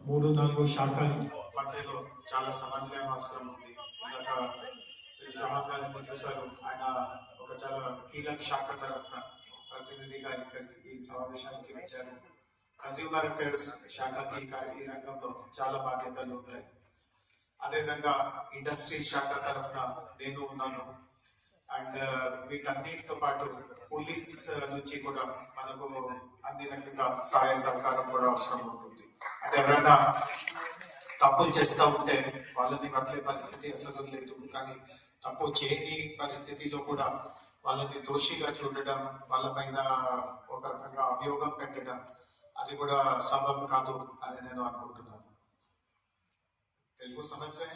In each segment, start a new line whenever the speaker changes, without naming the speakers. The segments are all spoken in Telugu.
మూడు నాలుగు శాఖల మధ్యలో చాలా సమన్వయం అవసరం ఉంది. ఇందాక మీరు జవహర్ గారిని చూశారు, ఆయన ఒక చాలా కీలక శాఖ తరఫున ప్రతినిధిగా ఇక్కడికి ఈ సమావేశానికి వచ్చారు. కన్స్యూమర్ అఫేర్స్ శాఖకి ఈ రంగంలో చాలా బాధ్యతలు ఉంటాయి. అదేవిధంగా ఇండస్ట్రీ శాఖ తరఫున నేను ఉన్నాను. అండ్ వీటన్నిటితో పాటు పోలీస్ నుంచి కూడా మనకు అన్ని రకంగా సహాయ సహకారం కూడా అవసరం ఉంటుంది. అంటే ఎవరైనా తప్పులు చేస్తూ ఉంటే వాళ్ళని వదిలే పరిస్థితి అసలు లేదు. కానీ తప్పు చేయని పరిస్థితిలో కూడా వాళ్ళని దోషిగా చూడడం, వాళ్ళపైన ఒక రకంగా అభియోగం పెట్టడం, అది కూడా సబబ్ కాదు అని నేను అనుకుంటున్నాను. తెలుగు సంవత్సరం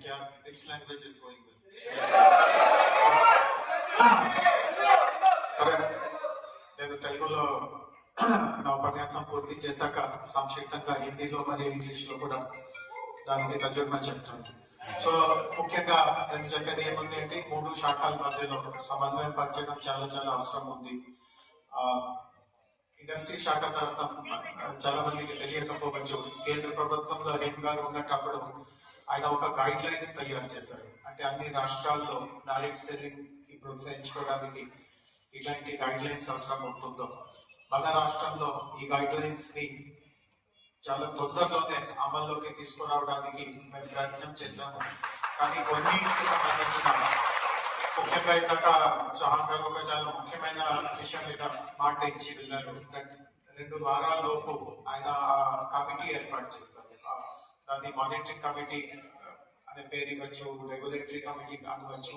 क्या next language is going with సరే, నేను తెలుగులో నా ఉపన్యాసం పూర్తి చేశాక సంక్షిప్తంగా హిందీలో మరియు ఇంగ్లీష్లో కూడా దానికి తర్జుమా చెప్తాను. సో ముఖ్యంగా నేను చెప్పేది ఏముంది అంటే, మూడు శాఖల మధ్యలో సమన్వయం పరచడం చాలా చాలా అవసరం ఉంది. ఇండస్ట్రీ శాఖ తరఫున చాలా మందికి తెలియకపోవచ్చు, కేంద్ర ప్రభుత్వంలో హెడ్ గారు ఉన్నప్పుడు ఆయన ఒక గైడ్ లైన్స్ తయారు చేశారు. అంటే అన్ని రాష్ట్రాల్లో డైరెక్ట్ సెల్లింగ్ కి ప్రోత్సహించుకోవడానికి ఇలాంటి గైడ్ లైన్స్ అవసరం ఉంటుందో, మన రాష్ట్రంలో ఈ గైడ్ లైన్స్ ని చాలా తొందరలోనే అమల్లోకి తీసుకురావడానికి మేము ప్రయత్నం చేశాము. కానీ కొన్నింటికి సంబంధించిన ముఖ్యంగా ఇందాక చౌహాన్ గారు ఒక చాలా ముఖ్యమైన విషయం మీద మాట ఇచ్చి వెళ్ళారు. 2 వారాల లోపు ఆయన కమిటీ ఏర్పాటు చేస్తారు. దాన్ని మానిటరింగ్ కమిటీ అనే పేరు ఇవ్వచ్చు, రెగ్యులేటరీ కమిటీ కావచ్చు.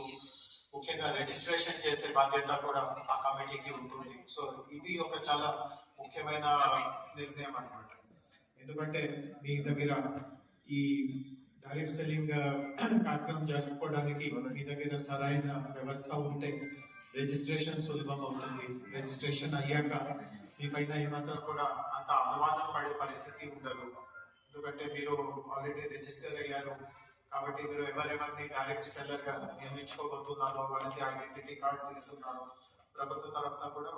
ముఖ్యంగా రిజిస్ట్రేషన్ చేసే బాధ్యత కూడా ఆ కమిటీకి ఉంటుంది. సో ఇది ఒక చాలా ముఖ్యమైన నిర్ణయం అన్నమాట. ఎందుకంటే మీ దగ్గర ఈ డైరెక్ట్ సెల్లింగ్ కార్యక్రమం జరుపుకోవడానికి మీ దగ్గర సరైన వ్యవస్థ ఉంటే రిజిస్ట్రేషన్ సులభం అవుతుంది. రిజిస్ట్రేషన్ అయ్యాక మీ పైన ఏమాత్రం కూడా అంత అనుమానం పడే పరిస్థితి ఉండదు. ఎందుకంటే మీరు ఆల్రెడీ రిజిస్టర్ అయ్యారు కాబట్టి మీరు ఎవరెవరిని డైరెక్ట్ సెల్లర్ గా నియమించుకోబోతున్నారో వాళ్ళకి ఐడెంటిటీ కార్డ్స్ ఇస్తున్నారు. ప్రభుత్వ తరఫున కూడా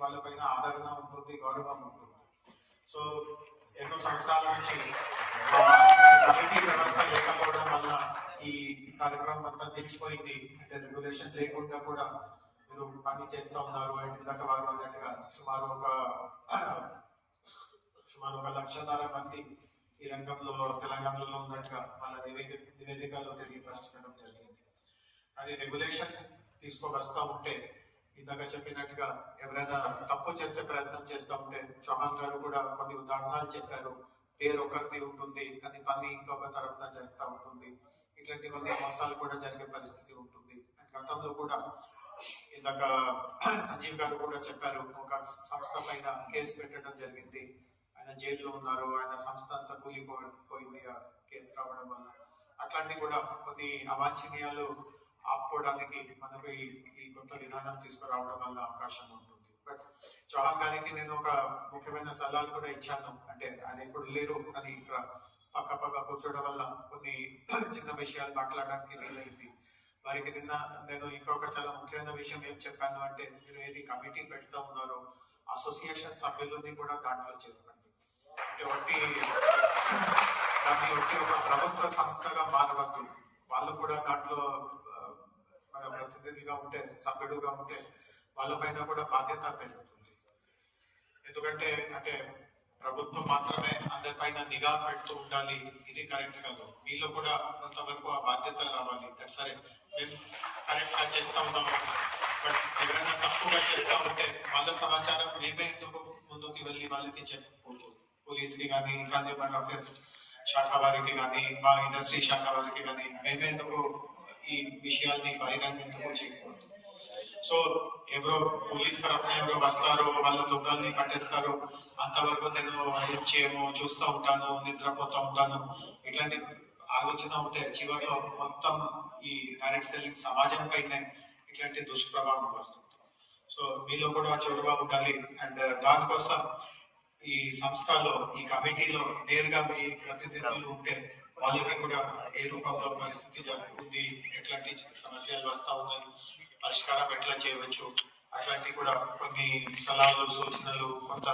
వాళ్ళపైన ఆదరణ ఉంటుంది, గౌరవం ఉంటుంది. సో ఎన్నో సంవత్సరాల నుంచి కమిటీ వ్యవస్థ లేకపోవడం వల్ల ఈ కార్యక్రమం అంతా నిలిచిపోయింది. అంటే రెగ్యులేషన్ లేకుండా కూడా మీరు పని చేస్తూ ఉన్నారు. అండ్ ఇందాక వారు అన్నట్టుగా సుమారు ఒక 1,00,000 మంది ఈ రంగంలో తెలంగాణలో ఉన్నట్టుగా వాళ్ళ నివేదికలో తెలియపరచడం జరిగింది. అది రెగ్యులేషన్ తీసుకువస్తూ ఉంటే, ఇందాక చెప్పినట్టుగా ఎవరైనా తప్పు చేసే ప్రయత్నం చేస్తూ ఉంటే, చౌహాన్ గారు కూడా కొన్ని ఉదాహరణలు చెప్పారు. పేరు ఒకరిది ఉంటుంది కానీ పని ఇంకొక తరఫున జరుగుతూ ఉంటుంది. ఇట్లాంటి కొన్ని మోసాలు కూడా జరిగే పరిస్థితి ఉంటుంది. గతంలో కూడా ఇందాక సంజీవ్ గారు కూడా చెప్పారు, ఒక సంస్థ పైన కేసు పెట్టడం జరిగింది. ఆయన జైల్లో ఉన్నారు, ఆయన సంస్థ అంతా కూలిపోయింది కేసు రావడం వల్ల. అట్లాంటివి కూడా కొన్ని అవాంఛనీయాలు ఆపుకోవడానికి మనకు ఈ కొత్త విధానం తీసుకురావడం వల్ల అవకాశం ఉంటుంది. బట్ చౌహాన్ గారికి నేను ఒక ముఖ్యమైన సలహాలు కూడా ఇచ్చాను. అంటే ఆయన ఇప్పుడు లేరు, కానీ ఇక్కడ పక్క కూర్చోవడం వల్ల కొన్ని చిన్న విషయాలు మాట్లాడడానికి వీలైంది. వారికి నేను ఇంకొక చాలా ముఖ్యమైన విషయం ఏం చెప్పాను అంటే, మీరు ఏది కమిటీ పెడతా ఉన్నారో అసోసియేషన్ సభ్యులని కూడా దాంట్లో చేరండి. దాన్ని ఒక ప్రభుత్వ సంస్థగా మారవద్దు. వాళ్ళు కూడా దాంట్లో మన ప్రతినిధిగా ఉంటే, సభ్యుడుగా ఉంటే వాళ్ళపైన కూడా బాధ్యత పెరుగుతుంది. ఎందుకంటే అంటే ప్రభుత్వం మాత్రమే అందరిపైన నిఘా పెడుతూ ఉండాలి, ఇది కరెక్ట్ కాదు. మీలో కూడా కొంతవరకు ఆ బాధ్యత రావాలి. సరే మేము కరెక్ట్ గా చేస్తా ఉన్నాము, బట్ ఎవరైనా తప్పుగా చేస్తా ఉంటే వాళ్ళ సమాచారం మేమే ఎందుకు ముందుకు వెళ్ళి వాళ్ళకి చెప్పకూడదు. పోలీసుకి కానీ, కన్స్యూమర్ అఫేర్స్ శాఖ వారికి కానీ, మా ఇండస్ట్రీ శాఖ వారికి కానీ మేమే ఎందుకు ఈ విషయాల్ని బహిరంగ ఎందుకు చేయకూడదు. సో ఎవరో పోలీస్ తరఫున ఎవరో వస్తారో, వాళ్ళ దొంగల్ని పట్టేస్తారు, అంతవరకు నేను ఏం చేయము, చూస్తూ ఉంటాను, నిద్రపోతూ ఉంటాను, ఇట్లాంటి ఆలోచన ఉంటే చివరిలో మొత్తం ఈ డైరెక్ట్ సెల్లింగ్ సమాజం పైనే ఇట్లాంటి దుష్ప్రభావం వస్తుంది. సో మీలో కూడా చోటుగా ఉండాలి. అండ్ దానికోసం ఈ సంస్థలో, ఈ కమిటీలో నేరుగా మీ ప్రతినిధులు ఉంటే వాళ్ళకి కూడా ఏ రూపంలో పరిస్థితి జరుగుతుంది, ఎట్లాంటి సమస్యలు వస్తా ఉన్నాయి, పరిష్కారం ఎట్లా చేయవచ్చు, అట్లాంటి కూడా కొన్ని సలహాలు, సూచనలు, కొంత